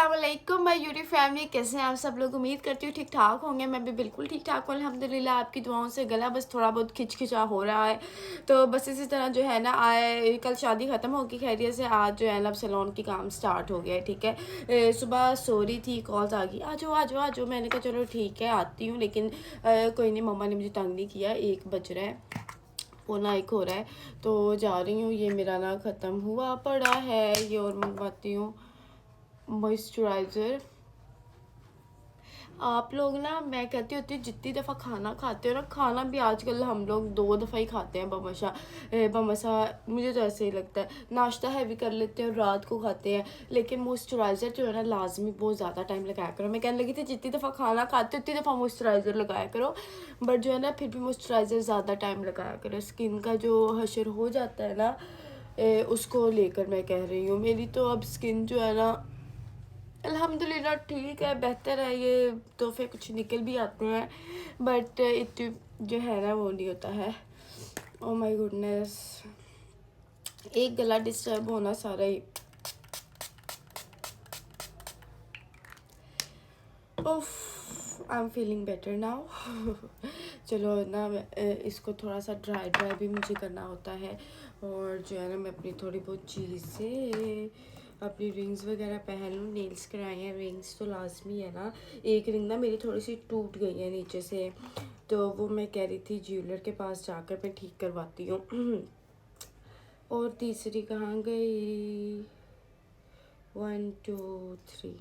अस्सलामुअलैकुम my YouTube family, कैसे हैं आप सब लोग। उम्मीद करती हूँ ठीक ठाक होंगे। मैं भी बिल्कुल ठीक ठाक हूँ अल्हम्दुलिल्लाह। आपकी दुआओं से गला बस थोड़ा बहुत खिंचा हो रहा है, तो बस इसी तरह जो है ना आए। कल शादी ख़त्म होगी खैरियत से, आज जो है ना अब सैलून की काम स्टार्ट हो गया है। ठीक है, सुबह सो रही थी, कॉल्स आ गई, आ जाओ आ जाओ आ जाओ। मैंने कहा चलो ठीक है आती हूँ, लेकिन कोई नहीं, मम्मा ने मुझे तंग नहीं किया। 1 बज रहा है, पौना 1 हो रहा है, तो जा रही हूँ। ये मेरा ना ख़त्म हुआ पड़ा है, ये और मंगवाती हूँ मॉइस्चराइज़र। आप लोग ना, मैं कहती होती हूँ जितनी दफ़ा खाना खाते हो ना, खाना भी आजकल हम लोग 2 दफ़ा ही खाते हैं बमसा। मुझे तो ऐसे ही लगता है। नाश्ता हैवी कर लेते हैं, रात को खाते हैं, लेकिन मॉइस्चराइज़र जो है ना लाजमी बहुत ज़्यादा टाइम लगाया करो। मैं कहने लगी थी जितनी दफ़ा खाना खाते हो उतनी दफ़ा मॉइस्चराइज़र लगाया करो, बट जो है ना फिर भी मॉइस्चराइज़र ज़्यादा टाइम लगाया करो। स्किन का जो हशर हो जाता है ना, उसको लेकर मैं कह रही हूँ। मेरी तो अब स्किन जो है ना अल्हम्दुलिल्लाह ठीक है, बेहतर है। ये तोहफे कुछ निकल भी आते हैं, बट इट जो है ना वो नहीं होता है। ओ माय गुडनेस, एक गला डिस्टर्ब होना सारा ही। उफ, I am feeling better now. चलो ना, इसको थोड़ा सा ड्राई भी मुझे करना होता है, और जो है ना मैं अपनी थोड़ी बहुत चीज़ें, अपनी रिंग्स वगैरह पहन लूँ। नेल्स कराए हैं, रिंग्स तो लाजमी है ना। एक रिंग ना मेरी थोड़ी सी टूट गई है नीचे से, तो वो मैं कह रही थी ज्वेलर के पास जाकर मैं ठीक करवाती हूँ। और तीसरी कहाँ गई, 1 2 3।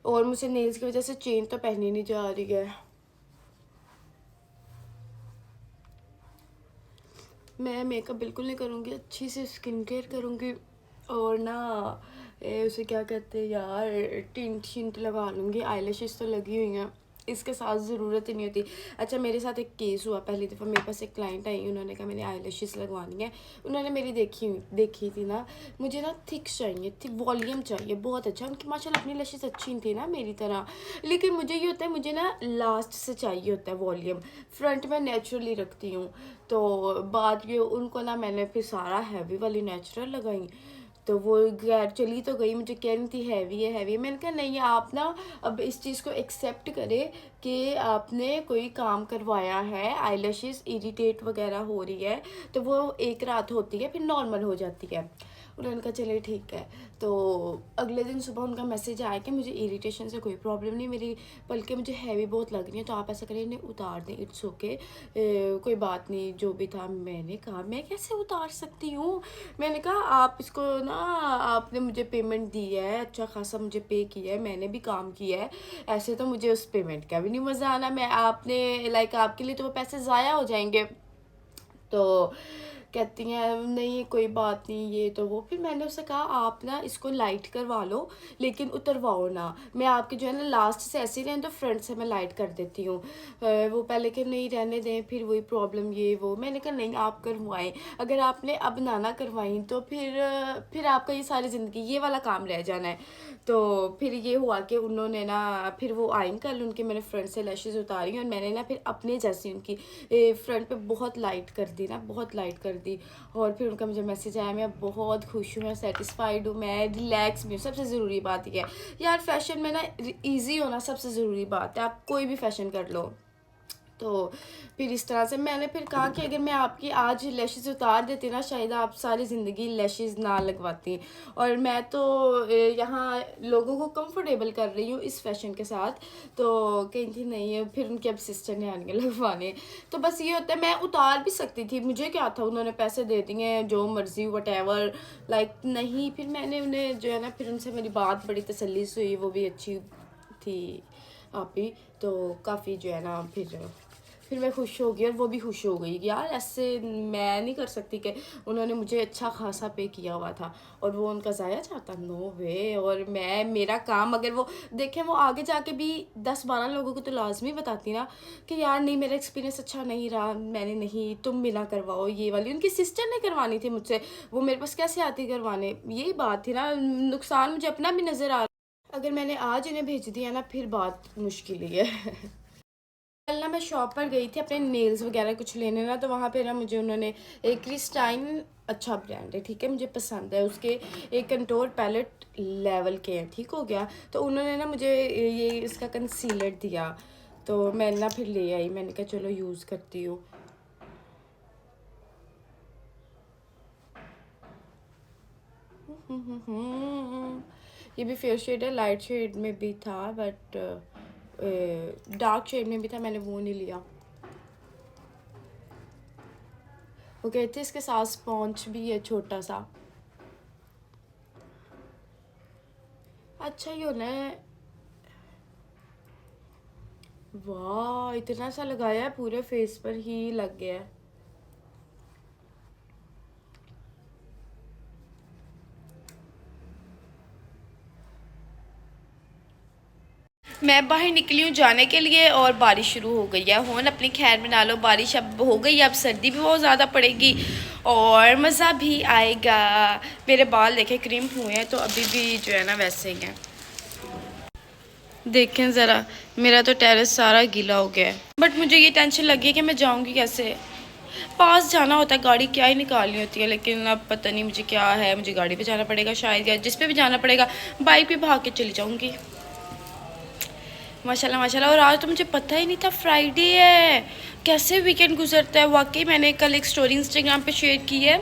और मुझे नेल्स की वजह से चेन तो पहनी नहीं जा रही है। मैं मेकअप बिल्कुल नहीं करूँगी, अच्छी से स्किन केयर करूँगी, और ना उसे क्या कहते हैं यार, टिंट शिंट लगा लूँगी। आईलैशेस तो लगी हुई हैं, इसके साथ ज़रूरत ही नहीं होती। अच्छा, मेरे साथ एक केस हुआ। पहली दफ़ा मेरे पास एक क्लाइंट आई, उन्होंने कहा मैंने आईलैशेस लगवानी है। उन्होंने मेरी देखी थी ना, मुझे ना थिक चाहिए थी, वॉल्यूम चाहिए बहुत अच्छा। उनकी माशाल्लाह अपनी लैशेस अच्छी थी ना मेरी तरह, लेकिन मुझे ये होता है, मुझे ना लास्ट से चाहिए होता है वॉल्यूम। फ्रंट में नेचुरली रखती हूँ, तो बात ये उनको ना मैंने फिर सारा हैवी वाली नेचुरल लगाई, तो वो गैर चली तो गई, मुझे कह रही थी हैवी है हैवी है। मैंने कहा नहीं, आप ना अब इस चीज़ को एक्सेप्ट करें कि आपने कोई काम करवाया है, आईलैशेस इरिटेट वगैरह हो रही है, तो वो एक रात होती है, फिर नॉर्मल हो जाती है। उन्होंने कहा चलिए ठीक है। तो अगले दिन सुबह उनका मैसेज आया कि मुझे इरिटेशन से कोई प्रॉब्लम नहीं मेरी, बल्कि मुझे हैवी बहुत लग रही है, तो आप ऐसा करें इन्हें उतार दें, इट्स ओके, कोई बात नहीं। जो भी था, मैंने कहा मैं कैसे उतार सकती हूँ। मैंने कहा आप इसको ना, आपने मुझे पेमेंट दी है, अच्छा खासा मुझे पे किया है, मैंने भी काम किया है, ऐसे तो मुझे उस पेमेंट का भी नहीं मज़ा आना। मैं आपने लाइक आपके लिए तो वो पैसे ज़ाया हो जाएंगे। तो कहती हैं नहीं कोई बात नहीं, ये तो वो। फिर मैंने उससे कहा आप ना इसको लाइट करवा लो, लेकिन उतरवाओ ना। मैं आपके जो है ना लास्ट से ऐसे ही रहें, तो फ्रंट से मैं लाइट कर देती हूँ। वो पहले कि नहीं रहने दें, फिर वही प्रॉब्लम ये वो। मैंने कहा नहीं, आप करवाएं। अगर आपने अब ना करवाई तो फिर आपका ये सारी ज़िंदगी ये वाला काम रह जाना है। तो फिर ये हुआ कि उन्होंने ना, फिर वो आई कल, उनके मैंने फ्रंट से लैशेज़ उतारी, और मैंने ना फिर अपने जैसी उनकी फ्रंट पे बहुत लाइट कर दी ना, बहुत लाइट कर दी। और फिर उनका मुझे मैसेज आया, मैं बहुत खुश हूँ, मैं सेटिस्फाइड हूँ, मैं रिलैक्स भी हूँ। सबसे ज़रूरी बात ये है यार, फैशन में ना ईजी होना सबसे ज़रूरी बात है। आप कोई भी फैशन कर लो। तो फिर इस तरह से मैंने फिर कहा कि अगर मैं आपकी आज लैशेज़ उतार देती ना, शायद आप सारी ज़िंदगी लैशेज़ ना लगवाती। और मैं तो यहाँ लोगों को कंफर्टेबल कर रही हूँ इस फैशन के साथ। तो कहीं थी नहीं है, फिर उनके अब सिस्टर ने आने लगवाने। तो बस ये होता है, मैं उतार भी सकती थी, मुझे क्या था, उन्होंने पैसे दे दिए, जो मर्जी वटेवर, लाइक नहीं। फिर मैंने उन्हें जो है ना, फिर उनसे मेरी बात बड़ी तसल्ली से हुई, वो भी अच्छी थी आप ही, तो काफ़ी जो है ना फिर मैं खुश हो गई, और वो भी खुश हो गई कि यार ऐसे मैं नहीं कर सकती कि उन्होंने मुझे अच्छा खासा पे किया हुआ था और वो उनका ज़ाया जाता, नो वे। और मैं, मेरा काम अगर वो देखें, वो आगे जाके भी 10-12 लोगों को तो लाजमी बताती ना कि यार नहीं, मेरा एक्सपीरियंस अच्छा नहीं रहा, मैंने नहीं, तुम मिला करवाओ ये वाली। उनकी सिस्टर ने करवानी थी मुझसे, वो मेरे पास कैसे आती करवाने, यही बात थी ना। नुकसान मुझे अपना भी नज़र आ रहा। अगर मैंने आज इन्हें भेज दिया ना, फिर बात मुश्किल ही है। कल ना मैं शॉप पर गई थी अपने नेल्स वगैरह कुछ लेने ना, तो वहाँ पे ना मुझे उन्होंने एक क्रिस्टाइन, अच्छा ब्रांड है ठीक है, मुझे पसंद है उसके, एक कंटोर पैलेट लेवल के हैं, ठीक हो गया। तो उन्होंने ना मुझे ये इसका कंसीलर दिया, तो मैं ना फिर ले आई, मैंने कहा चलो यूज़ करती हूँ। ये भी फेयर शेड है, लाइट शेड में भी था बट डार्क शेड में भी था, मैंने वो नहीं लिया। वो कहते इसके साथ स्पॉन्ज भी है छोटा सा, अच्छा ही होना है। वाह इतना सा लगाया है, पूरे फेस पर ही लग गया है। मैं बाहर निकली हूँ जाने के लिए और बारिश शुरू हो गई है। होन अपनी खैर बना लो, बारिश अब हो गई है, अब सर्दी भी बहुत ज़्यादा पड़ेगी और मज़ा भी आएगा। मेरे बाल देखे क्रिम्प हुए हैं, तो अभी भी जो है ना वैसे ही हैं। देखें ज़रा, मेरा तो टेरेस सारा गीला हो गया है, बट मुझे ये टेंशन लगी है कि मैं जाऊँगी कैसे। पास जाना होता है, गाड़ी क्या ही निकालनी होती है, लेकिन अब पता नहीं मुझे क्या है, मुझे गाड़ी पे जाना पड़ेगा शायद, या जिस पे भी जाना पड़ेगा बाइक पे भाग के चली जाऊँगी। माशाल्लाह माशाल्लाह। और आज तो मुझे पता ही नहीं था फ्राइडे है, कैसे वीकेंड गुजरता है। वाकई मैंने कल एक स्टोरी इंस्टाग्राम पे शेयर की है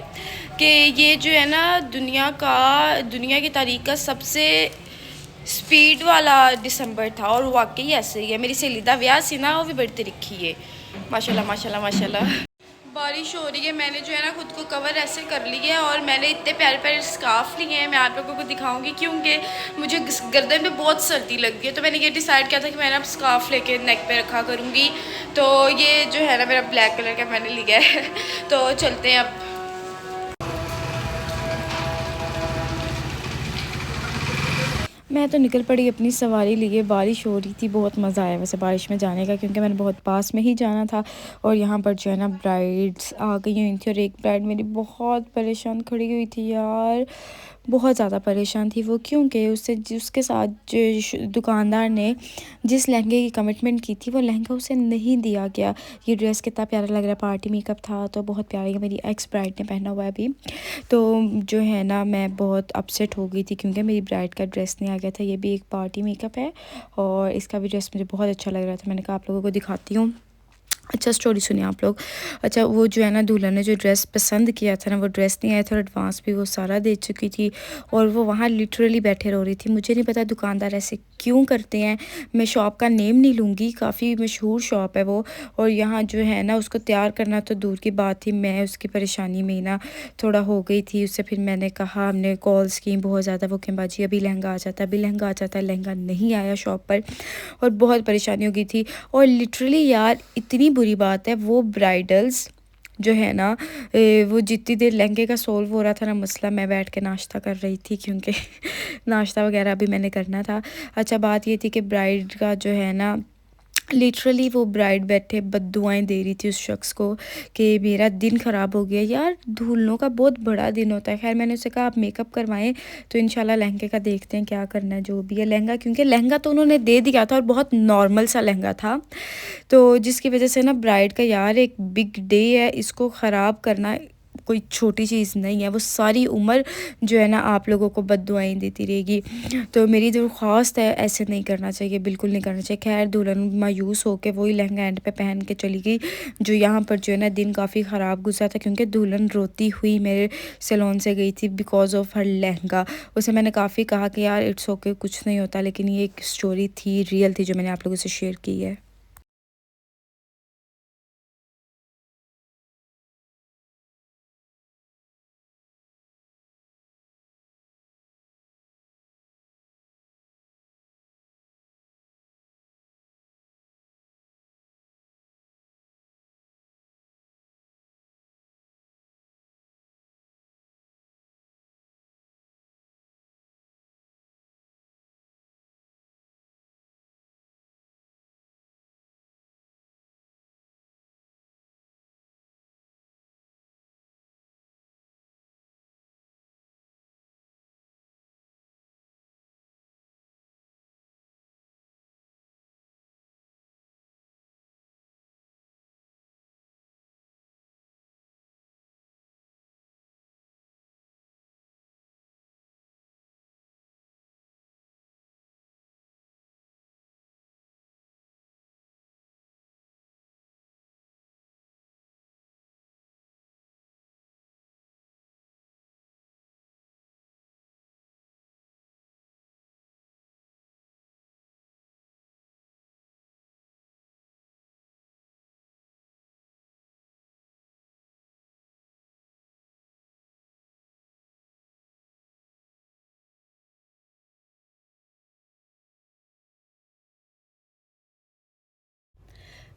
कि ये जो है ना दुनिया की तारीख का सबसे स्पीड वाला दिसंबर था, और वाकई ऐसे ही है। मेरी सहेली दा ब्याह सी ना, वो भी बड़ी तरीकी है, माशाल्लाह माशाल्लाह माशाल्लाह। बारिश हो रही है, मैंने जो है ना खुद को कवर ऐसे कर लिया है, और मैंने इतने प्यारे प्यारे स्कार्फ लिए हैं, मैं आप लोगों को दिखाऊंगी क्योंकि मुझे गर्दन में बहुत सर्दी लग गई है। तो मैंने ये डिसाइड किया था कि मैंने अब स्कार्फ लेके नेक पे रखा करूँगी। तो ये जो है ना मेरा ब्लैक कलर का मैंने लिया है तो चलते हैं अब। मैं तो निकल पड़ी अपनी सवारी लिए, बारिश हो रही थी, बहुत मज़ा आया वैसे बारिश में जाने का, क्योंकि मैंने बहुत पास में ही जाना था। और यहाँ पर जो है ना ब्राइड्स आ गई हुई थी, और एक ब्राइड मेरी बहुत परेशान खड़ी हुई थी यार, बहुत ज़्यादा परेशान थी वो, क्योंकि उसके साथ जो दुकानदार ने जिस लहंगे की कमिटमेंट की थी वो लहंगा उसे नहीं दिया गया। ये ड्रेस कितना प्यारा लग रहा है, पार्टी मेकअप था तो बहुत प्यारा है, मेरी एक्स ब्राइड ने पहना हुआ है अभी। तो जो है ना मैं बहुत अपसेट हो गई थी, क्योंकि मेरी ब्राइड का ड्रेस नहीं आ गया था। ये भी एक पार्टी मेकअप है, और इसका भी ड्रेस मुझे बहुत अच्छा लग रहा था। मैंने कहा आप लोगों को दिखाती हूँ। अच्छा स्टोरी सुनिए आप लोग। अच्छा वो जो है ना दूल्हा ने जो ड्रेस पसंद किया था ना, वो ड्रेस नहीं आया था, और एडवांस भी वो सारा दे चुकी थी, और वो वहाँ लिटरली बैठे रो रही थी। मुझे नहीं पता दुकानदार ऐसे क्यों करते हैं। मैं शॉप का नेम नहीं लूँगी, काफ़ी मशहूर शॉप है वो, और यहाँ जो है ना उसको तैयार करना तो दूर की बात थी, मैं उसकी परेशानी में ना थोड़ा हो गई थी उससे। फिर मैंने कहा, हमने कॉल्स की बहुत ज़्यादा, वो कहें बाजी अभी लहंगा आ जाता है, अभी लहंगा आ जाता है, लहंगा नहीं आया शॉप पर, और बहुत परेशानी हो गई थी। और लिटरली यार इतनी बुरी बात है, वो ब्राइडल्स जो है ना वो जितनी देर लहंगे का सोल्व हो रहा था ना मसला, मैं बैठ के नाश्ता कर रही थी, क्योंकि नाश्ता वगैरह भी मैंने करना था। अच्छा बात ये थी कि ब्राइड का जो है ना लिटरली वो ब्राइड बैठे बद्दुआएं दे रही थी उस शख्स को कि मेरा दिन ख़राब हो गया। यार दुल्हनों का बहुत बड़ा दिन होता है। खैर मैंने उससे कहा आप मेकअप करवाएं, तो इंशाल्लाह लहंगे का देखते हैं क्या करना है, जो भी है लहंगा, क्योंकि लहंगा तो उन्होंने दे दिया था और बहुत नॉर्मल सा लहंगा था, तो जिसकी वजह से ना ब्राइड का यार एक बिग डे है, इसको ख़राब करना कोई छोटी चीज़ नहीं है। वो सारी उम्र जो है ना आप लोगों को बद्दुआएं देती रहेगी। तो मेरी दरख्वास्त है ऐसे नहीं करना चाहिए, बिल्कुल नहीं करना चाहिए। खैर दुल्हन मायूस होकर वही लहंगा एंड पे पहन के चली गई। जो यहाँ पर जो है ना दिन काफ़ी ख़राब गुजरा था, क्योंकि दुल्हन रोती हुई मेरे सैलून से गई थी बिकॉज ऑफ हर लहंगा। उसे मैंने काफ़ी कहा कि यार इट्स ओके कुछ नहीं होता, लेकिन ये एक स्टोरी थी, रियल थी, जो मैंने आप लोगों से शेयर की है।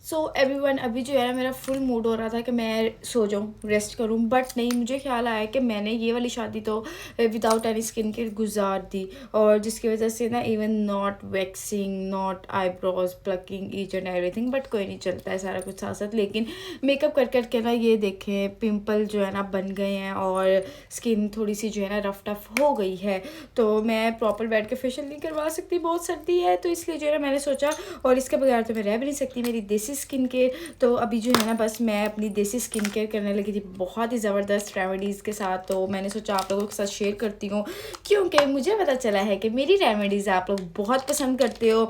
सो एवरीवन, अभी जो है ना मेरा फुल मूड हो रहा था कि मैं सो जाऊँ, रेस्ट करूँ, बट नहीं, मुझे ख्याल आया कि मैंने ये वाली शादी तो विदाउट एनी स्किन केयर गुजार दी, और जिसकी वजह से ना even not waxing, not eyebrows plucking, each and everything, but कोई नहीं, चलता है सारा कुछ साथ साथ। लेकिन मेकअप कर कर के ना ये देखें पिंपल जो है ना बन गए हैं, और स्किन थोड़ी सी जो है ना रफ टफ हो गई है। तो मैं प्रॉपर बैठ के फेशियल नहीं करवा सकती, बहुत सर्दी है, तो इसलिए जो है ना मैंने सोचा, और इसके बगैर तो मैं रह भी नहीं सकती, मेरी देसी स्किन केयर। तो अभी जो है ना बस मैं अपनी देसी स्किन केयर करने लगी थी बहुत ही ज़बरदस्त रेमेडीज़ के साथ। तो मैंने सोचा आप लोगों के साथ शेयर करती हूँ, क्योंकि मुझे पता चला है कि मेरी रेमेडीज़ आप लोग बहुत पसंद करते हो,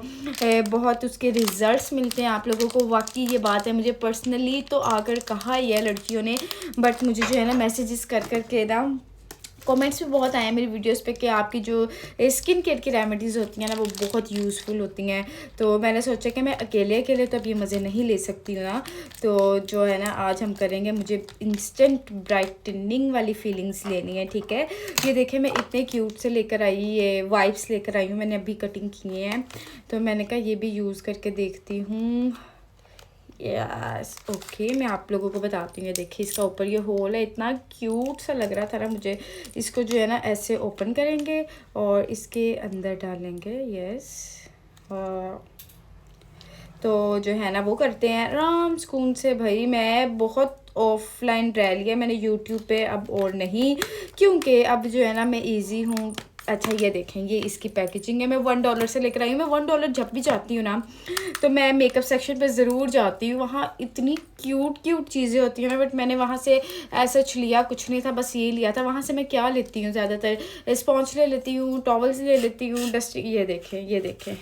बहुत उसके रिजल्ट्स मिलते हैं आप लोगों को। वाकई ये बात है, मुझे पर्सनली तो आकर कहा ही है लड़कियों ने, बट मुझे जो है ना मैसेजेस कर कर के ना कमेंट्स भी बहुत आए हैं मेरी वीडियोस पे कि आपकी जो स्किन केयर की रेमेडीज़ होती हैं ना वो बहुत यूज़फुल होती हैं। तो मैंने सोचा कि मैं अकेले अकेले तो अब ये मज़े नहीं ले सकती हूँ ना, तो जो है ना आज हम करेंगे, मुझे इंस्टेंट ब्राइटनिंग वाली फीलिंग्स लेनी है, ठीक है। ये देखें मैं इतने क्यूट से लेकर आई, ये वाइप्स लेकर आई हूँ, मैंने अभी कटिंग किए हैं, तो मैंने कहा ये भी यूज़ करके देखती हूँ। यस ओके, मैं आप लोगों को बताती हूँ। ये देखिए इसका ऊपर ये होल है, इतना क्यूट सा लग रहा था ना मुझे। इसको जो है ना ऐसे ओपन करेंगे और इसके अंदर डालेंगे। यस, तो जो है ना वो करते हैं आराम सुकून से। भाई मैं बहुत ऑफलाइन रह लिया मैंने यूट्यूब पे, अब और नहीं, क्योंकि अब जो है ना मैं इजी हूँ। अच्छा ये देखें, ये इसकी पैकेजिंग है, मैं $1 से लेकर आई हूँ। मैं $1 जब भी जाती हूँ ना तो मैं मेकअप सेक्शन पे ज़रूर जाती हूँ, वहाँ इतनी क्यूट क्यूट चीज़ें होती हैं ना। बट मैंने वहाँ से ऐसा लिया कुछ नहीं था, बस ये लिया था। वहाँ से मैं क्या लेती हूँ ज़्यादातर, स्पॉन्ज ले लेती हूँ, टॉवल्स ले लेती हूँ, डस्ट। ये देखें, ये देखें,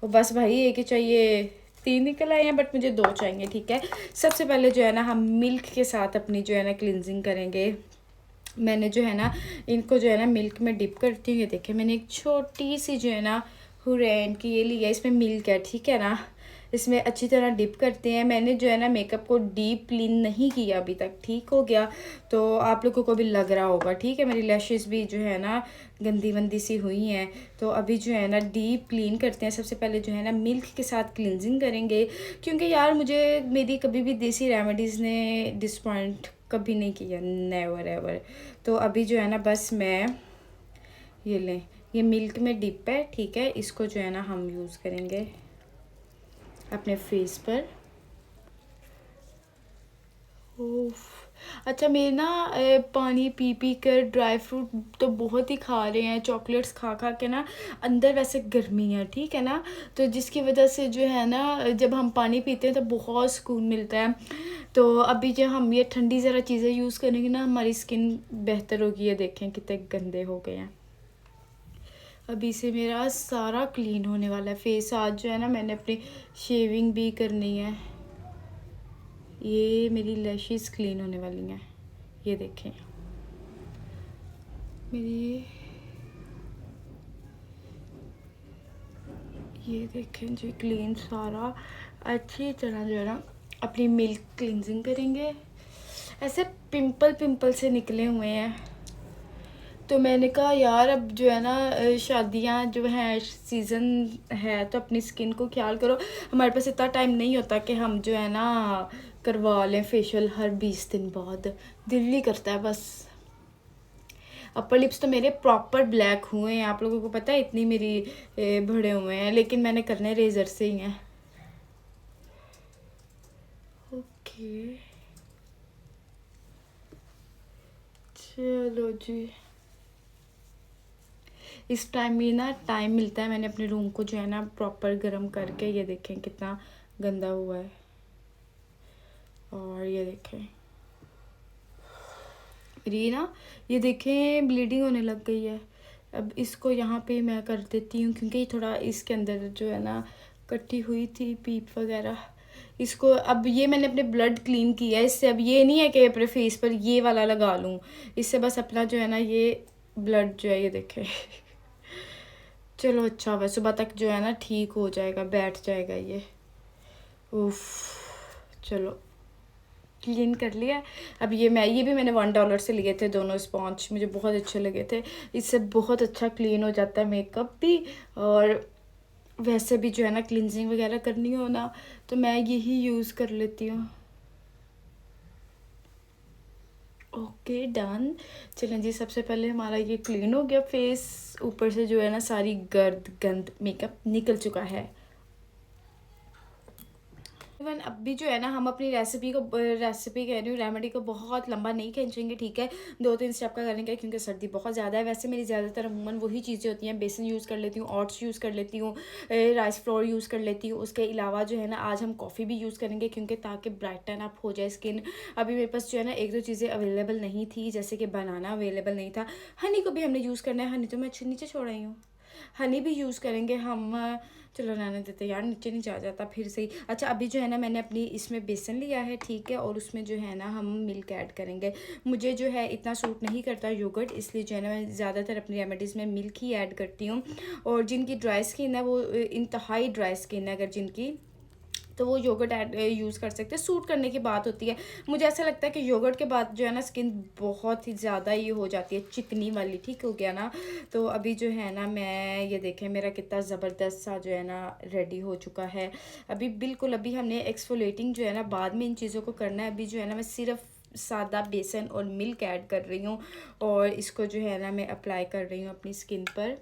वो बस भाई एक ही चाहिए, 3 निकल आए हैं, बट मुझे 2 चाहिए, ठीक है। सबसे पहले जो है ना हम मिल्क के साथ अपनी जो है ना क्लिनजिंग करेंगे। मैंने जो है ना इनको जो है ना मिल्क में डिप करती हूँ। ये देखिए मैंने एक छोटी सी जो है ना हुरैन की ये लिया, इसमें मिल्क है, ठीक है ना। इसमें अच्छी तरह डिप करते हैं। मैंने जो है ना मेकअप को डीप क्लीन नहीं किया अभी तक, ठीक हो गया, तो आप लोगों को भी लग रहा होगा, ठीक है। मेरी लैशेस भी जो है ना गंदी वंदी सी हुई हैं, तो अभी जो है ना डीप क्लीन करते हैं। सबसे पहले जो है ना मिल्क के साथ क्लिनजिंग करेंगे, क्योंकि यार मुझे मेरी कभी भी देसी रेमेडीज़ ने डिसपॉइंट कभी नहीं किया, नेवर एवर। तो अभी जो है ना बस मैं ये लें, ये मिल्क में डिप है, ठीक है। इसको जो है ना हम यूज़ करेंगे अपने फेस पर। ओफ, अच्छा मेरे ना पानी पी पी कर ड्राई फ्रूट तो बहुत ही खा रहे हैं, चॉकलेट्स खा खा के ना अंदर वैसे गर्मी है, ठीक है ना। तो जिसकी वजह से जो है ना जब हम पानी पीते हैं तो बहुत सुकून मिलता है। तो अभी जब हम ये ठंडी ज़रा चीज़ें यूज़ करेंगे ना हमारी स्किन बेहतर होगी। ये देखें कितने गंदे हो गए हैं। अभी से मेरा सारा क्लीन होने वाला है फेस। आज जो है ना मैंने अपनी शेविंग भी करनी है। ये मेरी लैशेस क्लीन होने वाली हैं, ये देखें मेरी, ये देखें जी क्लीन सारा। अच्छी तरह जो है ना अपनी मिल्क क्लिनजिंग करेंगे। ऐसे पिंपल पिंपल से निकले हुए हैं, तो मैंने कहा यार अब जो है ना शादियां जो हैं, सीज़न है, तो अपनी स्किन को ख्याल करो। हमारे पास इतना टाइम नहीं होता कि हम जो है ना करवा लें फेशियल हर 20 दिन बाद, दिल नहीं करता है बस। अपर लिप्स तो मेरे प्रॉपर ब्लैक हुए हैं, आप लोगों को पता है, इतनी मेरी बड़े हुए हैं, लेकिन मैंने करने रेजर से ही हैं। ओके चलो जी, इस टाइम में ना टाइम मिलता है, मैंने अपने रूम को जो है ना प्रॉपर गर्म करके, ये देखें कितना गंदा हुआ है, और ये देखें मेरी ना, ये देखें ब्लीडिंग होने लग गई है। अब इसको यहाँ पे मैं कर देती हूँ, क्योंकि थोड़ा इसके अंदर जो है ना कटी हुई थी पीप वगैरह। इसको अब ये मैंने अपने ब्लड क्लीन किया है इससे। अब ये नहीं है कि अपने फेस पर ये वाला लगा लूँ, इससे बस अपना जो है ना ये ब्लड जो है ये देखें चलो अच्छा हुआ, सुबह तक जो है ना ठीक हो जाएगा, बैठ जाएगा ये। उफ, चलो क्लीन कर लिया। अब ये भी मैंने $1 से लिए थे दोनों स्पॉन्ज, मुझे बहुत अच्छे लगे थे। इससे बहुत अच्छा क्लीन हो जाता है मेकअप भी, और वैसे भी जो है ना क्लिनजिंग वगैरह करनी हो ना तो मैं यही यूज़ कर लेती हूँ। Okay done. चलें जी, सबसे पहले हमारा ये क्लीन हो गया फेस, ऊपर से जो है ना सारी गर्द गंद मेकअप निकल चुका है। इवन अब भी जो है ना हम अपनी रेसिपी कह रही हूँ, रेमेडी को बहुत लंबा नहीं खींचेंगे, ठीक है। 2-3 स्टेप का करेंगे क्योंकि सर्दी बहुत ज़्यादा है। वैसे मेरी ज़्यादातर अमूमन वही चीज़ें होती हैं, बेसन यूज़ कर लेती हूँ, ओट्स यूज़ कर लेती हूँ, राइस फ्लोर यूज़ कर लेती हूँ। उसके अलावा जो है ना आज हम कॉफ़ी भी यूज़ करेंगे क्योंकि ताकि ब्राइटन अप हो जाए स्किन। अभी मेरे पास जो है ना 1-2 चीज़ें अवेलेबल नहीं थी, जैसे कि बनाना अवेलेबल नहीं था। हनी को भी हमने यूज़ करना है, हनी तो मैं नीचे छोड़ रही हूँ। हनी भी यूज़ करेंगे हम। चलो रहने देते यार, नीचे नहीं जा जाता फिर से ही। अच्छा अभी जो है ना मैंने अपनी इसमें बेसन लिया है, ठीक है, और उसमें जो है ना हम मिल्क ऐड करेंगे। मुझे जो है इतना सूट नहीं करता योगर्ट, इसलिए जो है ना मैं ज़्यादातर अपनी रेमेडीज़ में मिल्क ही ऐड करती हूँ। और जिनकी ड्राई स्किन है, वो इंतहाई ड्राई स्किन है अगर जिनकी, तो वो योगर्ट ऐड यूज़ कर सकते हैं। सूट करने की बात होती है। मुझे ऐसा लगता है कि योगर्ट के बाद जो है ना स्किन बहुत ही ज़्यादा ये हो जाती है चिकनी वाली, ठीक हो गया ना। तो अभी जो है ना मैं ये देखें मेरा कितना ज़बरदस्त सा जो है ना रेडी हो चुका है। अभी बिल्कुल अभी हमने एक्सफोलेटिंग जो है ना बाद में इन चीज़ों को करना है। अभी जो है ना मैं सिर्फ सादा बेसन और मिल्क ऐड कर रही हूँ और इसको जो है ना मैं अप्लाई कर रही हूँ अपनी स्किन पर।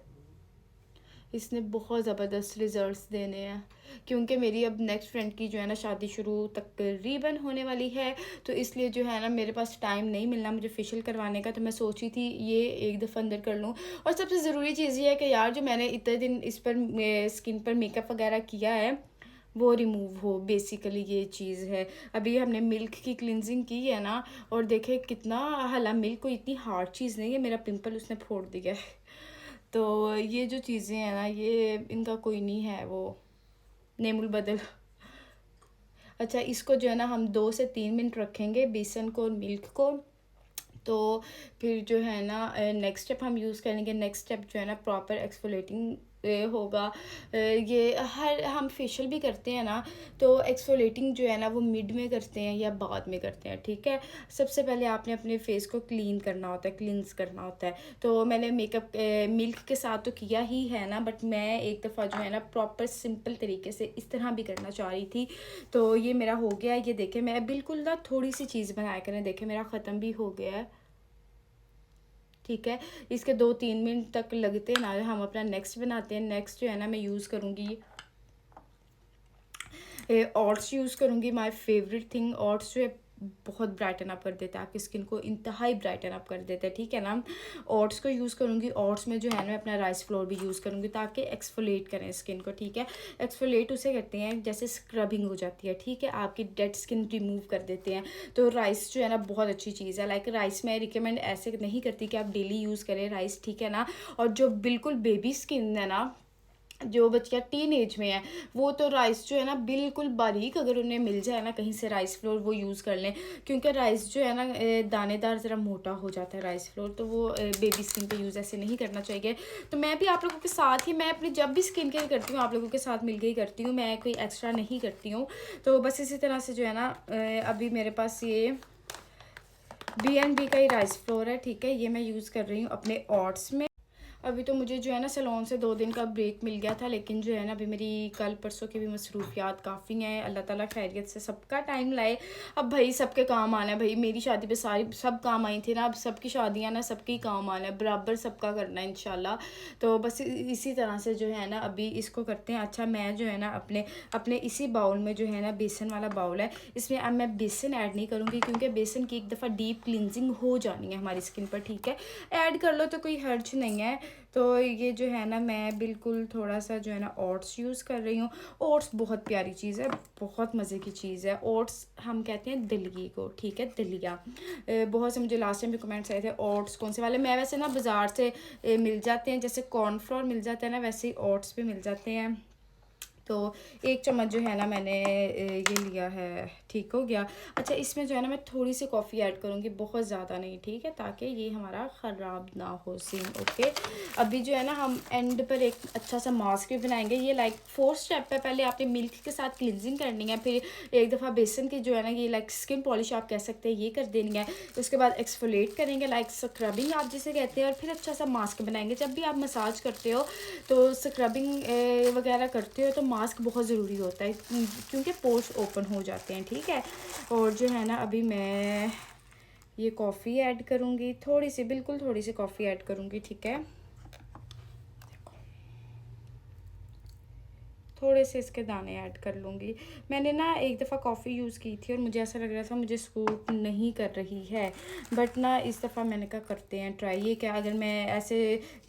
इसने बहुत ज़बरदस्त रिजल्ट्स देने हैं क्योंकि मेरी अब नेक्स्ट फ्रेंड की जो है ना शादी शुरू तकरीबन होने वाली है, तो इसलिए जो है ना मेरे पास टाइम नहीं मिलना मुझे फेशियल करवाने का। तो मैं सोची थी ये एक दफ़ा अंदर कर लूँ। और सबसे ज़रूरी चीज़ ये है कि यार जो मैंने इतने दिन इस पर स्किन पर मेकअप वगैरह किया है वो रिमूव हो, बेसिकली ये चीज़ है। अभी हमने मिल्क की क्लिनजिंग की है ना, और देखे कितना, हाला मिल्क कोई इतनी हार्ड चीज़ नहीं है, मेरा पिंपल उसने फोड़ दिया है। तो ये जो चीज़ें हैं ना ये इनका कोई नहीं है वो नेमुल बदल। अच्छा इसको जो है ना हम 2 से 3 मिनट रखेंगे बेसन को और मिल्क को। तो फिर जो है ना नेक्स्ट स्टेप हम यूज़ करेंगे। नेक्स्ट स्टेप जो है ना प्रॉपर एक्सफोलेटिंग होगा। ये हर हम फेशियल भी करते हैं ना, तो एक्सफोलेटिंग जो है ना वो मिड में करते हैं या बाद में करते हैं, ठीक है। सबसे पहले आपने अपने फेस को क्लीन करना होता है, क्लींस करना होता है। तो मैंने मेकअप मिल्क के साथ तो किया ही है ना, बट मैं एक दफ़ा जो है ना प्रॉपर सिंपल तरीके से इस तरह भी करना चाह रही थी। तो ये मेरा हो गया। ये देखें मैं बिल्कुल ना थोड़ी सी चीज़ बनाया करें, देखें मेरा ख़त्म भी हो गया है, ठीक है। इसके 2-3 मिनट तक लगते हैं ना, हम अपना नेक्स्ट बनाते हैं। नेक्स्ट जो है ना मैं यूज़ करूँगी ओट्स यूज़ करूँगी। माय फेवरेट थिंग ओट्स जो है बहुत ब्राइटन अप कर देता है आपकी स्किन को, इंतहाई ब्राइटन अप कर देता है, ठीक है ना। ओट्स को यूज़ करूँगी। ओट्स में जो है ना मैं अपना राइस फ्लोर भी यूज़ करूँगी ताकि एक्सफोलेट करें स्किन को, ठीक है। एक्सफोलेट उसे करते हैं जैसे स्क्रबिंग हो जाती है, ठीक है, आपकी डेड स्किन रिमूव कर देते हैं। तो राइस जो है ना बहुत अच्छी चीज़ है। लाइक राइस मैं रिकमेंड ऐसे नहीं करती कि आप डेली यूज़ करें राइस, ठीक है ना। और जो बिल्कुल बेबी स्किन है ना, जो बच्चियाँ टीन एज में है, वो तो राइस जो है ना बिल्कुल बारीक अगर उन्हें मिल जाए ना कहीं से राइस फ्लोर, वो यूज़ कर लें। क्योंकि राइस जो है ना दानेदार ज़रा मोटा हो जाता है राइस फ्लोर, तो वो बेबी स्किन पे यूज़ ऐसे नहीं करना चाहिए। तो मैं भी आप लोगों के साथ ही, मैं अपनी जब भी स्किन केयर करती हूँ आप लोगों के साथ मिलकर ही करती हूँ, मैं कोई एक्स्ट्रा नहीं करती हूँ। तो बस इसी तरह से जो है ना अभी मेरे पास ये B&B का ही राइस फ्लोर है, ठीक है। ये मैं यूज़ कर रही हूँ अपने ओट्स में। अभी तो मुझे जो है ना सैलून से 2 दिन का ब्रेक मिल गया था, लेकिन जो है ना अभी मेरी कल परसों की भी मसरूफियात काफ़ी हैं। अल्लाह ताला खैरियत से सबका टाइम लाए। अब भाई सबके काम आना है, भाई मेरी शादी पे सारी सब काम आई थी ना, अब सबकी शादियाँ ना सबकी काम आना है, बराबर सबका करना है इंशाल्लाह। तो बस इसी तरह से जो है ना अभी इसको करते हैं। अच्छा मैं जो है ना अपने अपने इसी बाउल में जो है ना बेसन वाला बाउल है, इसमें अब मैं बेसन ऐड नहीं करूँगी क्योंकि बेसन की एक दफ़ा डीप क्लिनजिंग हो जानी है हमारी स्किन पर, ठीक है। ऐड कर लो तो कोई हर्ज नहीं है। तो ये जो है ना मैं बिल्कुल थोड़ा सा जो है ना ओट्स यूज़ कर रही हूँ। ओट्स बहुत प्यारी चीज़ है, बहुत मज़े की चीज़ है। ओट्स हम कहते हैं दलिए को, ठीक है, दलिया। बहुत से मुझे लास्ट टाइम भी कमेंट्स आए थे ओट्स कौन से वाले। मैं वैसे ना बाज़ार से मिल जाते हैं, जैसे कॉर्नफ्लोर मिल जाता है ना, वैसे ही ओट्स भी मिल जाते हैं। तो 1 चम्मच जो है ना मैंने ये लिया है, ठीक हो गया। अच्छा, इसमें जो है ना मैं थोड़ी सी कॉफ़ी ऐड करूँगी, बहुत ज़्यादा नहीं, ठीक है, ताकि ये हमारा ख़राब ना हो सीन। ओके, अभी जो है ना हम एंड पर एक अच्छा सा मास्क भी बनाएंगे। ये लाइक 4 स्टेप है। पहले आपने मिल्क के साथ क्लिनजिंग करनी है, फिर एक दफ़ा बेसन की जो है ना ये लाइक स्किन पॉलिश आप कह सकते हैं ये कर देनी है। उसके बाद एक्सफोलिएट करेंगे, लाइक स्क्रबिंग आप जिसे कहते हैं, और फिर अच्छा सा मास्क बनाएंगे। जब भी आप मसाज करते हो तो स्क्रबिंग वगैरह करते हो तो मास्क बहुत ज़रूरी होता है, क्योंकि पोर्स ओपन हो जाते हैं, ठीक है। और जो है ना अभी मैं ये कॉफ़ी ऐड करूँगी, थोड़ी सी, बिल्कुल थोड़ी सी कॉफ़ी ऐड करूँगी, ठीक है। थोड़े से इसके दाने ऐड कर लूँगी। मैंने ना एक दफ़ा कॉफ़ी यूज़ की थी और मुझे ऐसा लग रहा था मुझे सूट नहीं कर रही है, बट ना इस दफ़ा मैंने कहा करते हैं ट्राई। ये क्या, अगर मैं ऐसे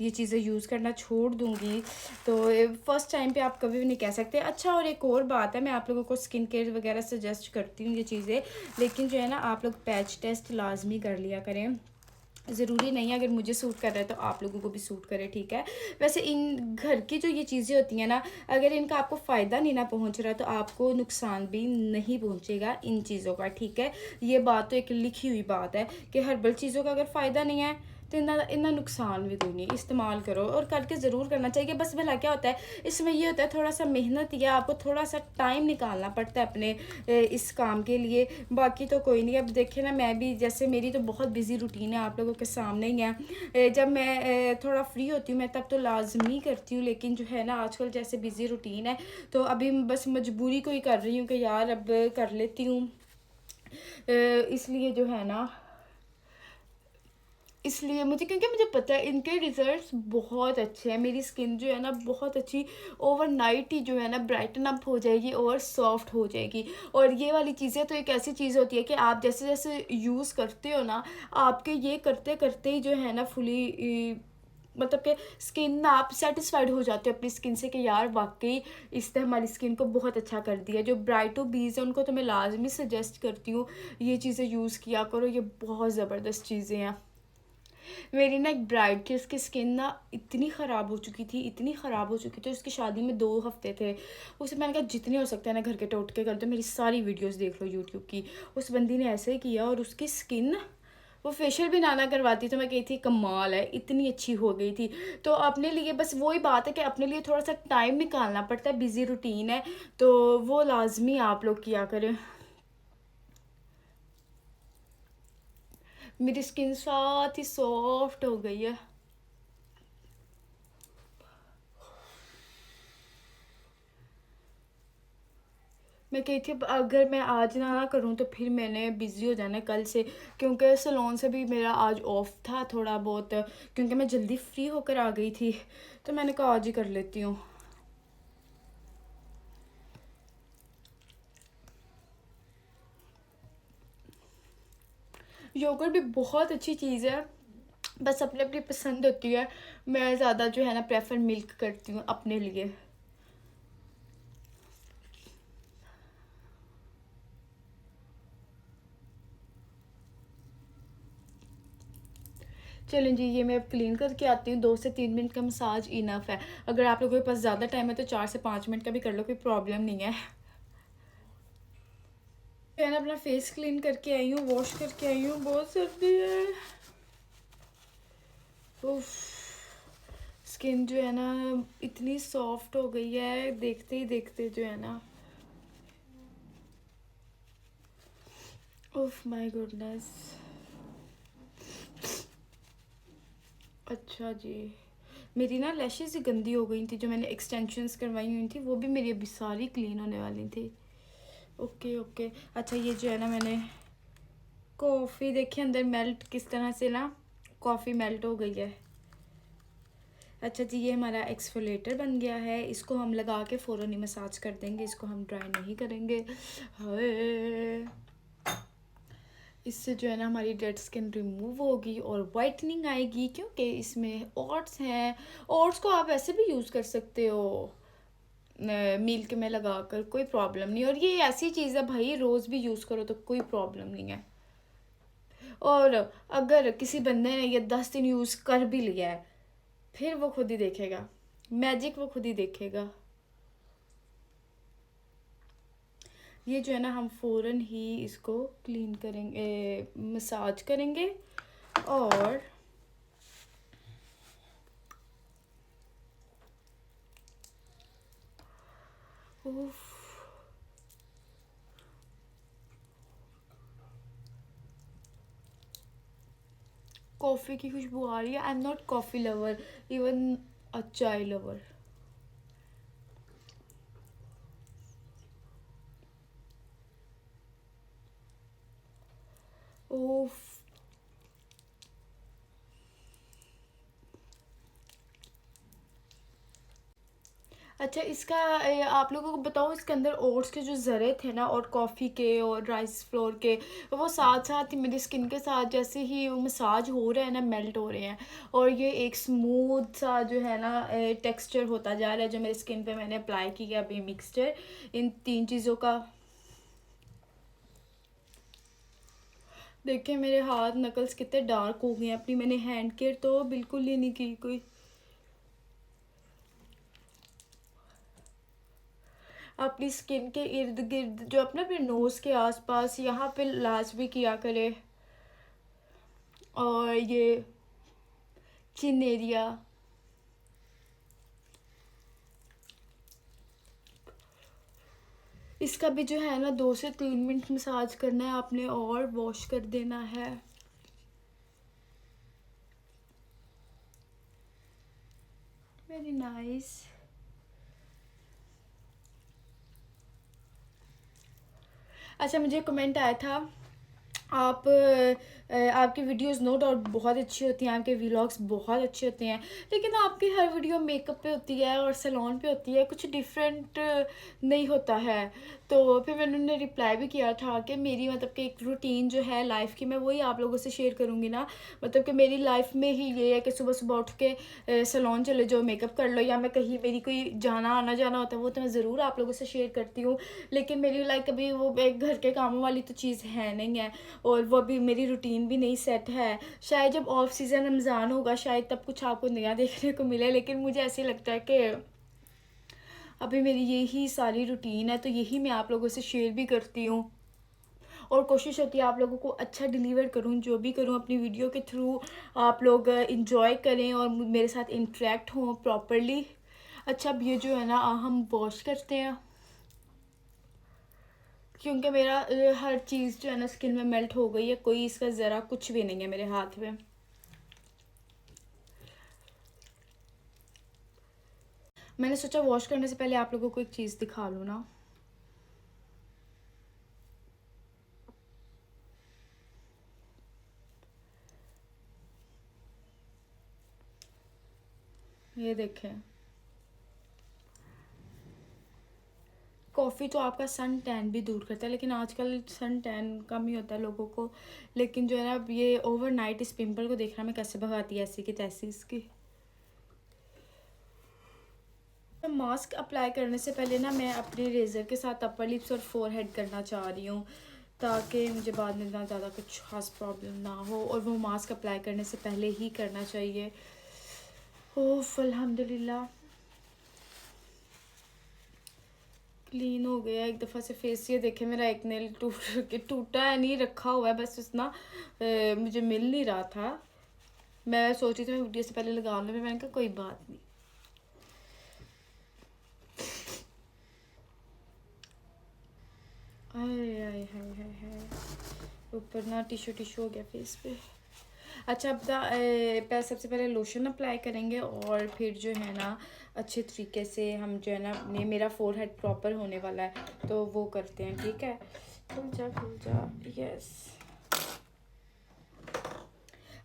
ये चीज़ें यूज़ करना छोड़ दूँगी तो फ़र्स्ट टाइम पे आप कभी भी नहीं कह सकते। अच्छा, और एक और बात है, मैं आप लोगों को स्किन केयर वगैरह सजेस्ट करती हूँ ये चीज़ें, लेकिन जो है ना आप लोग पैच टेस्ट लाजमी कर लिया करें। ज़रूरी नहीं है अगर मुझे सूट कर रहा है तो आप लोगों को भी सूट करे, ठीक है। वैसे इन घर की जो ये चीज़ें होती हैं ना, अगर इनका आपको फ़ायदा नहीं ना पहुंच रहा तो आपको नुकसान भी नहीं पहुंचेगा इन चीज़ों का, ठीक है। ये बात तो एक लिखी हुई बात है कि हर्बल चीज़ों का अगर फ़ायदा नहीं है तो इतना नुकसान भी कोई नहीं। इस्तेमाल करो और करके ज़रूर करना चाहिए। बस भला क्या होता है इसमें, ये होता है थोड़ा सा मेहनत या आपको थोड़ा सा टाइम निकालना पड़ता है अपने इस काम के लिए, बाकी तो कोई नहीं। अब देखिए ना, मैं भी जैसे मेरी तो बहुत बिजी रूटीन है, आप लोगों के सामने ही है। जब मैं थोड़ा फ्री होती हूँ मैं तब तो लाजमी करती हूँ, लेकिन जो है ना आजकल जैसे बिजी रूटीन है तो अभी बस मजबूरी को ही कर रही हूँ कि यार अब कर लेती हूँ। इसलिए जो है ना, इसलिए मुझे, क्योंकि मुझे पता है इनके रिजल्ट्स बहुत अच्छे हैं। मेरी स्किन जो है ना बहुत अच्छी ओवरनाइट ही जो है ना ब्राइटन अप हो जाएगी और सॉफ्ट हो जाएगी। और ये वाली चीज़ें तो एक ऐसी चीज़ होती है कि आप जैसे जैसे यूज़ करते हो ना, आपके ये करते करते ही जो है ना फुली मतलब कि स्किन ना आप सेटिस्फाइड हो जाते हो अपनी स्किन से कि यार वाकई इसने हमारी स्किन को बहुत अच्छा कर दिया। जो ब्राइटो बीज है उनको तो मैं लाजमी सजेस्ट करती हूँ ये चीज़ें यूज़ किया करो, ये बहुत ज़बरदस्त चीज़ें हैं। मेरी ना एक ब्राइड थी, उसकी स्किन ना इतनी ख़राब हो चुकी थी, इतनी ख़राब हो चुकी थी। उसकी शादी में 2 हफ्ते थे। उसे मैंने कहा जितने हो सकते हैं ना घर के टोटके कर दो, मेरी सारी वीडियोस देख लो यूट्यूब की। उस बंदी ने ऐसे ही किया और उसकी स्किन, वो फेशियल भी ना करवाती तो मैं कही थी कमाल है, इतनी अच्छी हो गई थी। तो अपने लिए बस वही बात है कि अपने लिए थोड़ा सा टाइम निकालना पड़ता है, बिजी रूटीन है तो वो लाजमी आप लोग किया करें। मेरी स्किन साथ ही सॉफ्ट हो गई है। मैं कही थी अगर मैं आज ना करूँ तो फिर मैंने बिज़ी हो जाना कल से, क्योंकि सलोन से भी मेरा आज ऑफ था थोड़ा बहुत, क्योंकि मैं जल्दी फ्री होकर आ गई थी तो मैंने कहा आज ही कर लेती हूँ। योगर्ट भी बहुत अच्छी चीज़ है, बस अपनी अपनी पसंद होती है। मैं ज़्यादा जो है ना प्रेफर मिल्क करती हूँ अपने लिए। चलें जी, ये मैं अब क्लीन करके आती हूँ। 2 से 3 मिनट का मसाज इनफ है। अगर आप लोगों के पास ज़्यादा टाइम है तो 4 से 5 मिनट का भी कर लो, कोई प्रॉब्लम नहीं है। मैं अपना फेस क्लीन करके आई हूँ, वॉश करके आई हूँ, बहुत सर्दी है। उफ, स्किन जो है ना इतनी सॉफ्ट हो गई है देखते ही देखते जो है ना। उफ माय गुडनेस। अच्छा जी, मेरी ना लैशेज़ ही गंदी हो गई थी, जो मैंने एक्सटेंशंस करवाई हुई थी वो भी मेरी अभी सारी क्लीन होने वाली थी। Okay okay. अच्छा, ये जो है ना मैंने कॉफ़ी देखी अंदर मेल्ट किस तरह से ना, कॉफ़ी मेल्ट हो गई है। अच्छा जी, ये हमारा एक्सफोलेटर बन गया है। इसको हम लगा के फ़ौरन ही मसाज कर देंगे, इसको हम ड्राई नहीं करेंगे। हाय, इससे जो है ना हमारी डेड स्किन रिमूव होगी और वाइटनिंग आएगी, क्योंकि इसमें ओट्स हैं। ओट्स को आप ऐसे भी यूज़ कर सकते हो मिल्क में लगाकर, कोई प्रॉब्लम नहीं। और ये ऐसी चीज़ है भाई रोज़ भी यूज़ करो तो कोई प्रॉब्लम नहीं है। और अगर किसी बंदे ने ये 10 दिन यूज़ कर भी लिया है फिर वो खुद ही देखेगा, मैजिक वो खुद ही देखेगा। ये जो है ना हम फ़ौरन ही इसको क्लीन करेंगे, मसाज करेंगे। और उफ, कॉफ़ी की खुशबू आ रही है। I am not coffee lover, even अ चाय लवर। उफ। अच्छा, इसका आप लोगों को बताऊँ, इसके अंदर ओट्स के जो ज़रे थे ना, और कॉफ़ी के और राइस फ्लोर के, वो साथ साथ ही मेरी स्किन के साथ जैसे ही वो मसाज हो रहा है ना, मेल्ट हो रहे हैं। और ये एक स्मूथ सा जो है ना टेक्सचर होता जा रहा है, जो मेरी स्किन पे मैंने अप्लाई किया अभी मिक्सचर इन 3 चीज़ों का। देखिए मेरे हाथ नकल्स कितने डार्क हो गए हैं। अपनी मैंने हैंड केयर तो बिल्कुल ही नहीं की कोई। अपनी स्किन के इर्द गिर्द जो अपना अपने नोज़ के आसपास यहाँ पे लाज भी किया करे, और ये चिन एरिया। इसका भी जो है ना 2 से 3 मिनट मसाज करना है आपने, और वॉश कर देना है। Very nice. अच्छा, मुझे कमेंट आया था, आप आपकी वीडियोस नो डाउट बहुत अच्छी होती हैं, आपके व्लॉग्स बहुत अच्छे होते हैं, लेकिन आपकी हर वीडियो मेकअप पे होती है और सैलून पे होती है, कुछ डिफरेंट नहीं होता है। तो फिर मैंने उन्हें रिप्लाई भी किया था कि मेरी मतलब कि एक रूटीन जो है लाइफ की, मैं वही आप लोगों से शेयर करूँगी ना। मतलब कि मेरी लाइफ में ही ये है कि सुबह सुबह उठ के सैलून चले जाओ, मेकअप कर लो, या मैं कहीं मेरी कोई जाना आना जाना होता है, वो तो मैं ज़रूर आप लोगों से शेयर करती हूँ। लेकिन मेरी लाइक अभी वो एक घर के कामों वाली तो चीज़ है नहीं है, और वो अभी मेरी रूटीन भी नहीं सेट है। शायद जब ऑफ सीज़न रमज़ान होगा शायद तब कुछ आपको नया देखने को मिले, लेकिन मुझे ऐसे लगता है कि अभी मेरी यही सारी रूटीन है, तो यही मैं आप लोगों से शेयर भी करती हूँ। और कोशिश होती है आप लोगों को अच्छा डिलीवर करूँ, जो भी करूँ अपनी वीडियो के थ्रू आप लोग इंजॉय करें और मेरे साथ इंटरेक्ट हों प्रॉपरली। अच्छा, अब ये जो है ना हम वॉश करते हैं, क्योंकि मेरा हर चीज़ जो है ना स्किन में मेल्ट हो गई है, कोई इसका ज़रा कुछ भी नहीं है मेरे हाथ में। मैंने सोचा वॉश करने से पहले आप लोगों को एक चीज़ दिखा लूँ ना। ये देखें, कॉफ़ी तो आपका सन टैन भी दूर करता है, लेकिन आजकल सन टैन कम ही होता है लोगों को। लेकिन जो है ना, अब ये ओवरनाइट इस पिंपल को देखना मैं कैसे भगाती है ऐसी की तैसी इसकी। मास्क अप्लाई करने से पहले ना मैं अपने रेज़र के साथ अपर लिप्स और फोरहेड करना चाह रही हूँ, ताकि मुझे बाद में ना ज़्यादा कुछ खास प्रॉब्लम ना हो, और वो मास्क अप्लाई करने से पहले ही करना चाहिए। ओह अल्हम्दुलिल्लाह, क्लीन हो गया एक दफ़ा से फेस। ये देखे मेरा एक नेल टूटा है नहीं, रखा हुआ है बस, उस ना मुझे मिल नहीं रहा था। मैं सोची थी मैं वीडियो से पहले लगा लूँ, मैंने कहा कोई बात नहीं। हाय हाय हाय हाय हाय, ऊपर ना टिश्यू टिश्यू हो गया फेस पे। अच्छा, अब सबसे पहले लोशन अप्लाई करेंगे, और फिर जो है ना अच्छे तरीके से हम जो है ना अपने, मेरा फोरहेड प्रॉपर होने वाला है तो वो करते हैं, ठीक है। खुल जा, यस।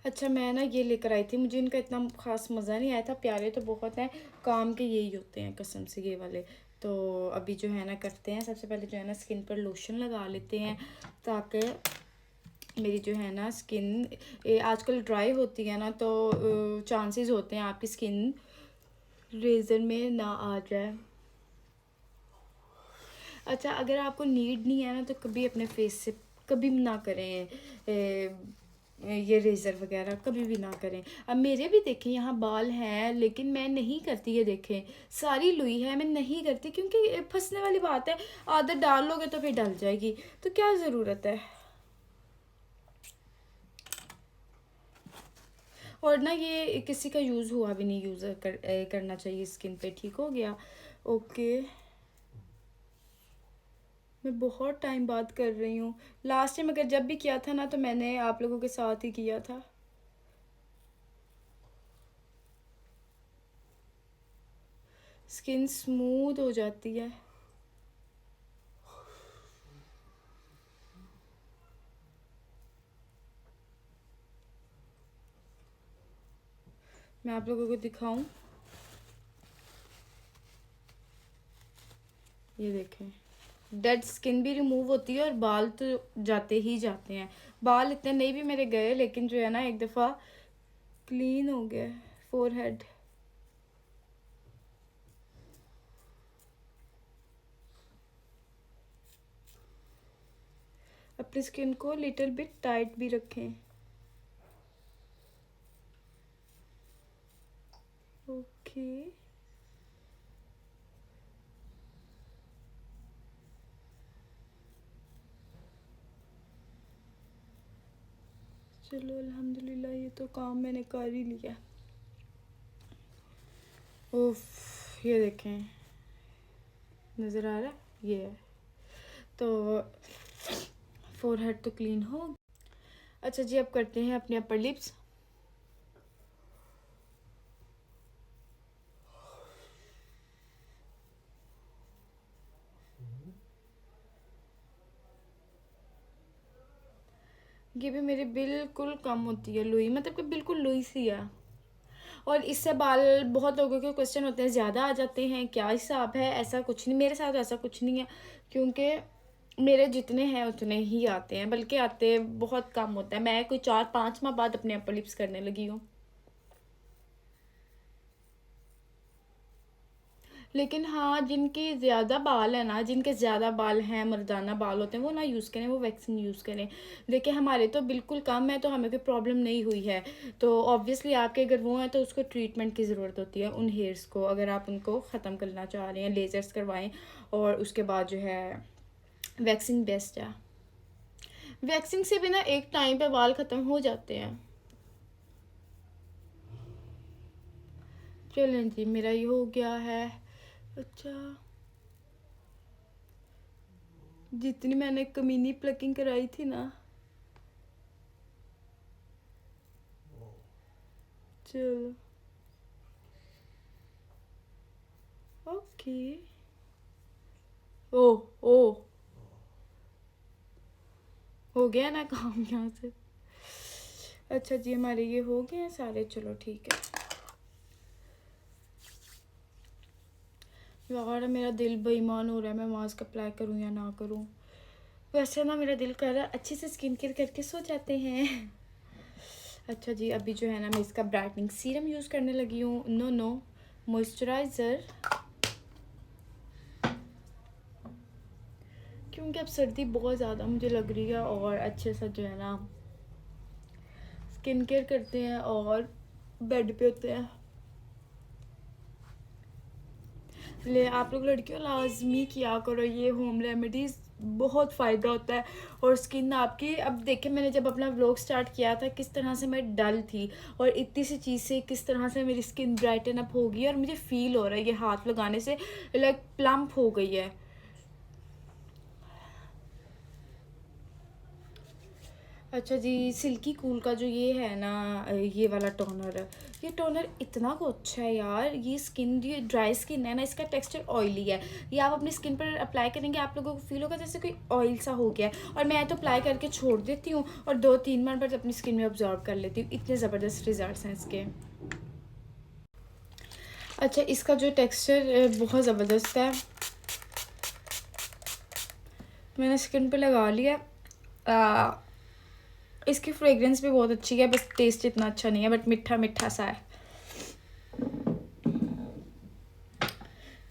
अच्छा, मैं ना ये लेकर आई थी, मुझे इनका इतना ख़ास मज़ा नहीं आया था, प्यारे तो बहुत हैं, काम के यही होते हैं कसम से ये वाले। तो अभी जो है ना करते हैं, सबसे पहले जो है ना स्किन पर लोशन लगा लेते हैं, ताकि मेरी जो है ना स्किन आजकल ड्राई होती है ना, तो चांसेस होते हैं आपकी स्किन रेजर में ना आ जाए। अच्छा, अगर आपको नीड नहीं है ना तो कभी अपने फेस से कभी ना करें ये रेज़र वगैरह कभी भी ना करें। अब मेरे भी देखें यहाँ बाल हैं, लेकिन मैं नहीं करती, ये देखें सारी लुई है, मैं नहीं करती क्योंकि फंसने वाली बात है, आदत डाल लोगे तो फिर डल जाएगी, तो क्या ज़रूरत है। और ना ये किसी का यूज़ हुआ भी नहीं यूज़ करना चाहिए स्किन पे। ठीक हो गया, ओके। मैं बहुत टाइम बाद कर रही हूँ। लास्ट टाइम अगर जब भी किया था ना तो मैंने आप लोगों के साथ ही किया था। स्किन स्मूथ हो जाती है। मैं आप लोगों को दिखाऊं, ये देखें डेड स्किन भी रिमूव होती है और बाल तो जाते ही जाते हैं। बाल इतने नहीं भी मेरे गए, लेकिन जो है ना एक दफ़ा क्लीन हो गया फोरहेड। अपनी स्किन को लिटिल बिट टाइट भी रखें। ओके, चलो अल्हम्दुलिल्लाह, ये तो काम मैंने कर ही लिया। उफ, ये देखें नज़र आ रहा है, ये है तो फोरहेड तो क्लीन हो। अच्छा जी, अब करते हैं अपने अपर लिप्स। ये भी मेरी बिल्कुल कम होती है लुई, मतलब कि बिल्कुल लुई सी है। और इससे बाल, बहुत लोगों के क्वेश्चन होते हैं ज़्यादा आ जाते हैं, क्या हिसाब है। ऐसा कुछ नहीं, मेरे साथ ऐसा कुछ नहीं है, क्योंकि मेरे जितने हैं उतने ही आते हैं, बल्कि आते बहुत कम होता है। मैं कोई 4-5 माह बाद अपने अपर लिप्स करने लगी हूँ। लेकिन हाँ, जिनकी ज़्यादा बाल है ना, जिनके ज़्यादा बाल हैं, मर्दाना बाल होते हैं, वो ना यूज़ करें, वो वैक्सिंग यूज़ करें। देखिए हमारे तो बिल्कुल कम है, तो हमें कोई प्रॉब्लम नहीं हुई है। तो ऑब्वियसली आपके अगर वो हैं तो उसको ट्रीटमेंट की ज़रूरत होती है उन हेयर्स को। अगर आप उनको ख़त्म करना चाह रहे हैं, लेज़र्स करवाएं, और उसके बाद जो है वैक्सिंग बेस्ट है। वैक्सिंग से भी ना एक टाइम पे बाल ख़त्म हो जाते हैं। चलें जी, मेरा ये हो गया है। अच्छा, जितनी मैंने कमीनी प्लकिंग कराई थी ना, चलो ओके। ओ ओ, हो गया ना काम यहाँ से। अच्छा जी, हमारे ये हो गए हैं सारे, चलो ठीक है। यार मेरा दिल बेईमान हो रहा है, मैं मास्क अप्लाई करूँ या ना करूँ। वैसे ना मेरा दिल कर रहा है अच्छे से स्किन केयर करके सो जाते हैं। अच्छा जी, अभी जो है ना मैं इसका ब्राइटनिंग सीरम यूज़ करने लगी हूँ। नो मॉइस्चराइज़र, क्योंकि अब सर्दी बहुत ज़्यादा मुझे लग रही है, और अच्छे से जो है ना स्किन केयर करते हैं और बेड पे होते हैं। ले आप लोग लड़कियों लाजमी किया करो ये होम रेमेडीज़, बहुत फ़ायदा होता है। और स्किन आपकी, अब देखें मैंने जब अपना व्लॉग स्टार्ट किया था किस तरह से मैं डल थी, और इतनी सी चीज़ से किस तरह से मेरी स्किन ब्राइटन अप होगी, और मुझे फ़ील हो रहा है ये हाथ लगाने से लाइक प्लम्प हो गई है। अच्छा जी, सिल्की कूल का जो ये है ना, ये वाला टोनर, ये टोनर इतना अच्छा है यार। ये स्किन, ये ड्राई स्किन है ना, इसका टेक्सचर ऑयली है। ये आप अपनी स्किन पर अप्लाई करेंगे, आप लोगों को फील होगा जैसे कोई ऑयल सा हो गया है। और मैं तो अप्लाई करके छोड़ देती हूँ और 2-3 बार बाद अपनी स्किन में ऑब्जॉर्व कर लेती हूँ। इतने ज़बरदस्त रिजल्ट हैं इसके। अच्छा, इसका जो टेक्सचर बहुत ज़बरदस्त है, मैंने स्किन पे लगा लिया। इसकी फ्रेग्रेंस भी बहुत अच्छी है, बस टेस्ट इतना अच्छा नहीं है, बट मीठा मीठा सा है।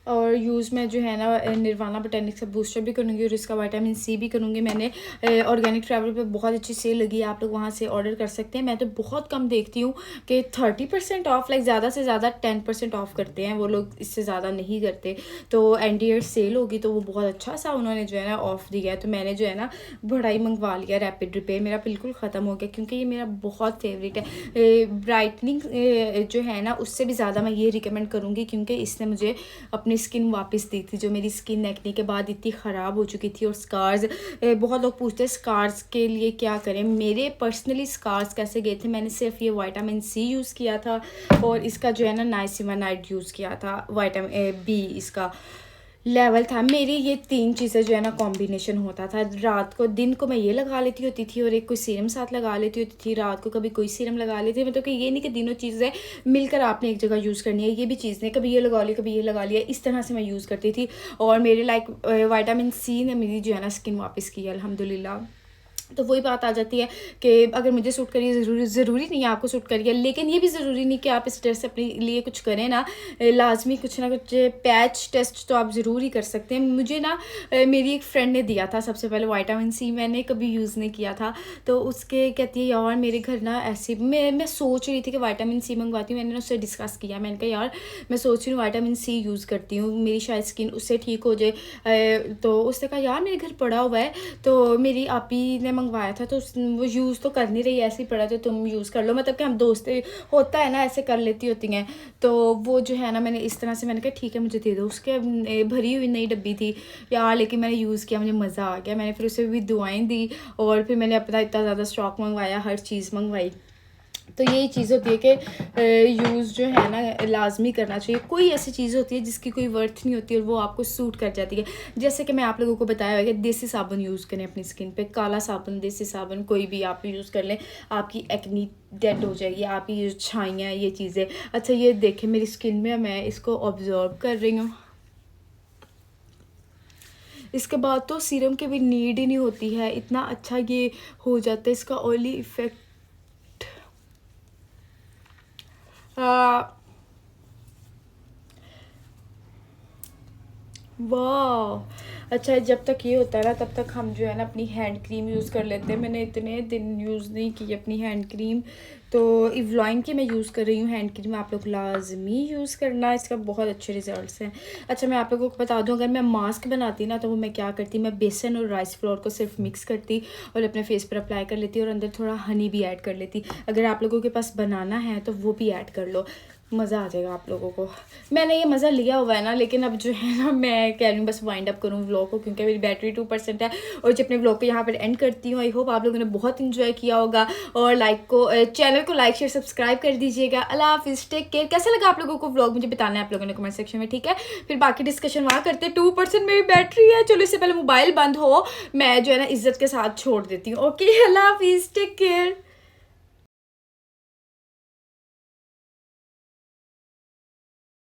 और यूज़ मैं जो है ना निर्वाणा बोटेनिक्स का बूस्टर भी करूँगी और इसका विटामिन सी भी करूँगी। मैंने ऑर्गेनिक ट्रैवल पे बहुत अच्छी सेल लगी है, आप लोग वहाँ से ऑर्डर कर सकते हैं। मैं तो बहुत कम देखती हूँ कि 30% ऑफ, लाइक ज़्यादा से ज़्यादा 10% ऑफ करते हैं वो लोग, इससे ज़्यादा नहीं करते। तो एंड ईयर सेल होगी तो वो बहुत अच्छा सा उन्होंने जो है ना ऑफ दिया है। तो मैंने जो है ना बड़ा ही मंगवा लिया रैपिड रिपेयर, मेरा बिल्कुल ख़त्म हो गया क्योंकि ये मेरा बहुत फेवरेट है। ब्राइटनिंग जो है ना उससे भी ज़्यादा मैं ये रिकमेंड करूँगी क्योंकि इसने मुझे अपनी स्किन वापस दी थी। जो मेरी स्किन एक्ने के बाद इतनी ख़राब हो चुकी थी, और स्कार्स, बहुत लोग पूछते हैं स्कार्स के लिए क्या करें। मेरे पर्सनली स्कार्स कैसे गए थे, मैंने सिर्फ ये विटामिन सी यूज़ किया था और इसका जो है ना नाइसिमानाइड यूज़ किया था, विटामिन बी इसका लेवल था। मेरी ये 3 चीज़ें जो है ना कॉम्बिनेशन होता था। रात को, दिन को मैं ये लगा लेती होती थी और एक कोई सीरम साथ लगा लेती होती थी, रात को कभी कोई सीरम लगा लेती थी। मतलब कि ये नहीं कि तीनों चीज़ें मिलकर आपने एक जगह यूज़ करनी है, ये भी चीज़ नहीं कभी ये लगा ली कभी ये लगा लिया, इस तरह से मैं यूज़ करती थी। और मेरे लाइक विटामिन सी ने मेरी जो है ना स्किन वापस की है अल्हम्दुलिल्लाह। तो वही बात आ जाती है कि अगर मुझे सूट करिए, ज़रूरी नहीं है आपको सूट करिए, लेकिन ये भी ज़रूरी नहीं कि आप इस तरह से अपने लिए कुछ करें ना। लाजमी कुछ ना कुछ पैच टेस्ट तो आप ज़रूर ही कर सकते हैं। मुझे ना मेरी एक फ्रेंड ने दिया था सबसे पहले विटामिन सी, मैंने कभी यूज़ नहीं किया था। तो उसके कहती है यार मेरे घर ना ऐसे, मैं सोच रही थी कि विटामिन सी मंगवाती हूँ। मैंने उससे डिस्कस किया, मैंने कहा यार मैं सोच रही हूँ विटामिन सी यूज़ करती हूँ, मेरी शायद स्किन उससे ठीक हो जाए। तो उसने कहा यार मेरे घर पड़ा हुआ है, तो मेरी आपी ने मंगवाया था तो वो यूज़ तो कर नहीं रही, ऐसे ही पड़ा तो तुम यूज़ कर लो। मतलब कि हम दोस्तें होता है ना, ऐसे कर लेती होती हैं। तो वो जो है ना मैंने इस तरह से, मैंने कहा ठीक है मुझे दे दो। उसके भरी हुई नई डब्बी थी यार, लेकिन मैंने यूज़ किया, मुझे मज़ा आ गया। मैंने फिर उसे भी दुआएं दी और फिर मैंने अपना इतना ज़्यादा स्टॉक मंगवाया, हर चीज़ मंगवाई। तो यही चीज़ होती है कि यूज़ जो है ना लाजमी करना चाहिए। कोई ऐसी चीज़ होती है जिसकी कोई वर्थ नहीं होती और वो आपको सूट कर जाती है। जैसे कि मैं आप लोगों को बताया है कि देसी साबुन यूज़ करें अपनी स्किन पे, काला साबुन, देसी साबुन कोई भी आप यूज़ कर लें, आपकी एक्नी डेड हो जाएगी, आपकी ये छाइयाँ ये चीज़ें। अच्छा ये देखें मेरी स्किन में, मैं इसको ऑब्जर्व कर रही हूँ। इसके बाद तो सीरम की भी नीड ही नहीं होती है, इतना अच्छा ये हो जाता है इसका ऑयली इफ़ेक्ट। वाह अच्छा, जब तक ये होता है ना तब तक हम जो है ना अपनी हैंड क्रीम यूज़ कर लेते हैं। मैंने इतने दिन यूज़ नहीं की अपनी हैंड क्रीम, तो इवलॉइन की मैं यूज़ कर रही हूँ हैंड क्रीम। आप लोग लाजमी यूज़ करना, इसका बहुत अच्छे रिजल्ट्स हैं। अच्छा मैं आप लोगों को बता दूँ, अगर मैं मास्क बनाती ना तो वो मैं क्या करती, मैं बेसन और राइस फ्लोर को सिर्फ मिक्स करती और अपने फेस पर अप्लाई कर लेती और अंदर थोड़ा हनी भी ऐड कर लेती। अगर आप लोगों के पास बनाना है तो वो भी ऐड कर लो, मज़ा आ जाएगा आप लोगों को। मैंने ये मज़ा लिया हुआ है ना, लेकिन अब जो है ना मैं कह रही हूँ बस वाइंड अप करूँ व्लॉग को, क्योंकि मेरी बैटरी 2% है। और जब अपने व्लॉग को यहाँ पर एंड करती हूँ। आई होप आप लोगों ने बहुत इंजॉय किया होगा, और चैनल को लाइक शेयर सब्सक्राइब कर दीजिएगा। अल्लाह हाफिज़, टेक केयर। कैसा लगा आप लोगों को व्लॉग, मुझे बताना है आप लोगों ने कमेंट सेक्शन में, ठीक है। फिर बाकी डिस्कशन वहाँ करते हैं। 2% मेरी बैटरी है, चलो इससे पहले मोबाइल बंद हो मैं जो है ना इज्जत के साथ छोड़ देती हूँ। ओके, अल्लाह हाफिज़, टेक केयर।